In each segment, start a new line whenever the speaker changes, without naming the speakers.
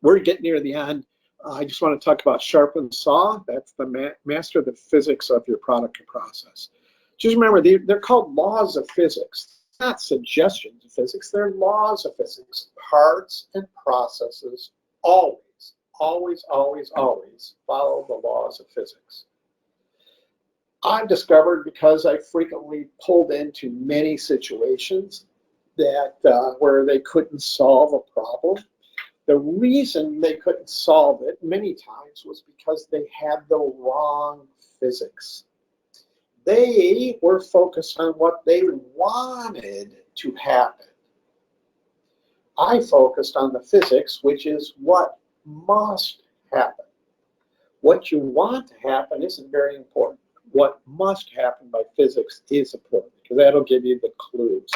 we're getting near the end. I just want to talk about Sharpen the Saw. That's the master the physics of your product or process. Just remember, they're called laws of physics, not suggestions of physics. They're laws of physics. Parts and processes always, always, always, always follow the laws of physics. I've discovered, because I frequently pulled into many situations that where they couldn't solve a problem. The reason they couldn't solve it many times was because they had the wrong physics. They were focused on what they wanted to happen. I focused on the physics, which is what must happen. What you want to happen isn't very important. What must happen by physics is important, because that'll give you the clues.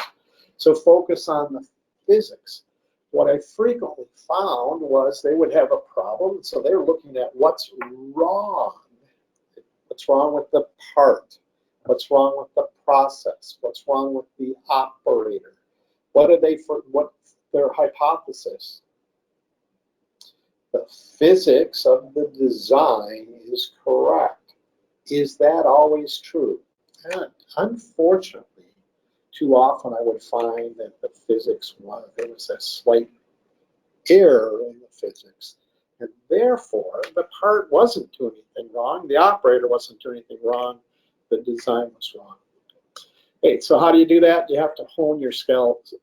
So focus on the physics. What I frequently found was they would have a problem, so they were looking at what's wrong. What's wrong with the part? What's wrong with the process? What's wrong with the operator? What's their hypothesis? The physics of the design is correct. Is that always true? And unfortunately, too often I would find that the physics there was a slight error in the physics, and therefore the part wasn't doing anything wrong, the operator wasn't doing anything wrong, the design was wrong. Okay, so how do you do that? You have to hone your skills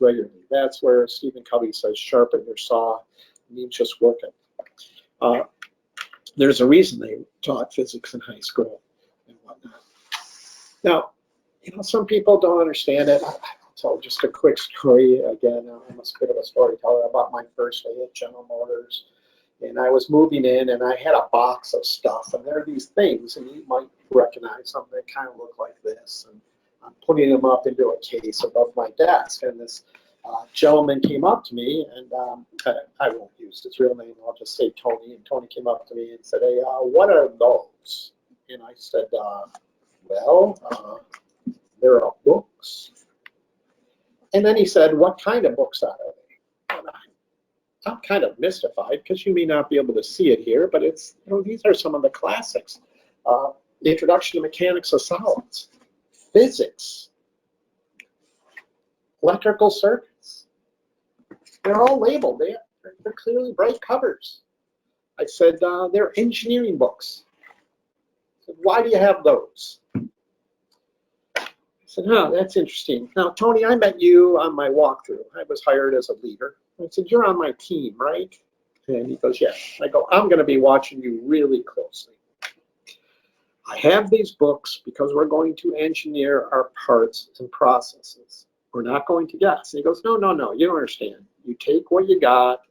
regularly. That's where Stephen Covey says, sharpen your saw. It means just working. There's a reason they taught physics in high school and whatnot. Now, some people don't understand it. I'll tell just a quick story. Again, I'm a bit of a storyteller about my first day at General Motors. And I was moving in, and I had a box of stuff. And there are these things, and you might recognize them. They kind of look like this. And I'm putting them up into a case above my desk. And this gentleman came up to me, and I won't use his real name. I'll just say Tony. And Tony came up to me and said, hey, what are those? And I said, there are books. And then he said, what kind of books are they? And I'm kind of mystified, because you may not be able to see it here, but it's, these are some of the classics. The Introduction to Mechanics of Solids, physics, electrical circuits. They're all labeled. They're clearly bright covers. I said, they're engineering books. I said, why do you have those? I said, that's interesting. Now, Tony, I met you on my walkthrough. I was hired as a leader. I said, you're on my team, right? And he goes, yeah. I go, I'm going to be watching you really closely. I have these books because we're going to engineer our parts and processes. We're not going to guess. And he goes, no, you don't understand. You take what you got,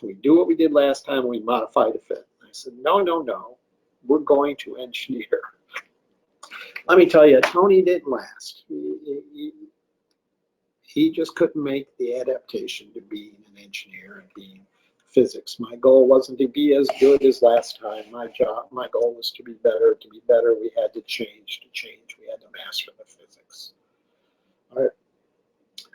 and we do what we did last time, and we modify to fit. I said, no. We're going to engineer. Let me tell you, Tony didn't last. He just couldn't make the adaptation to being an engineer and being physics. My goal wasn't to be as good as last time. My goal was to be better. To be better, we had to change. To change, we had to master the physics. All right.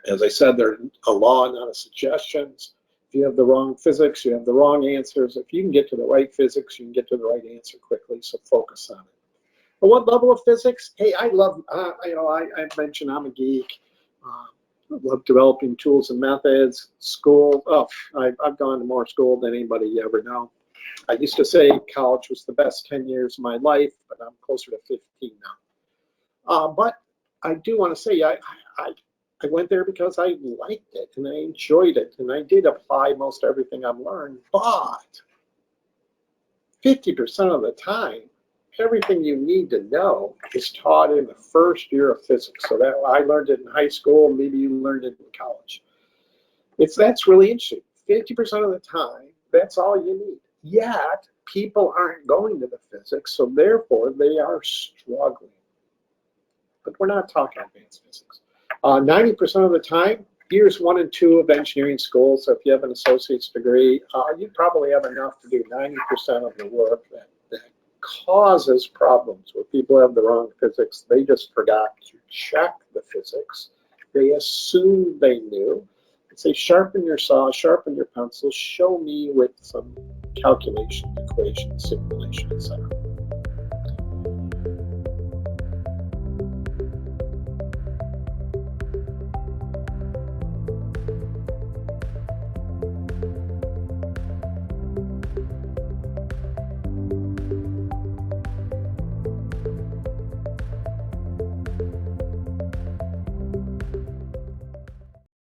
As I said, there's a law, not a suggestions. If you have the wrong physics, you have the wrong answers. If you can get to the right physics, you can get to the right answer quickly, so focus on it. But what level of physics? Hey, I love, I mentioned I'm a geek. I love developing tools and methods. School, I've gone to more school than anybody you ever know. I used to say college was the best 10 years of my life, but I'm closer to 15 now. But I do want to say I went there because I liked it and I enjoyed it, and I did apply most everything I've learned, but 50% of the time, everything you need to know is taught in the first year of physics. So that I learned it in high school, maybe you learned it in college. That's really interesting. 50% of the time, that's all you need. Yet, people aren't going to the physics, so therefore they are struggling. But we're not talking advanced physics. 90% of the time, years 1 and 2 of engineering school, so if you have an associate's degree, you probably have enough to do 90% of the work that causes problems where people have the wrong physics. They just forgot to check the physics. They assumed they knew. could say sharpen your saw, sharpen your pencil, show me with some calculation, equation, simulation, etc.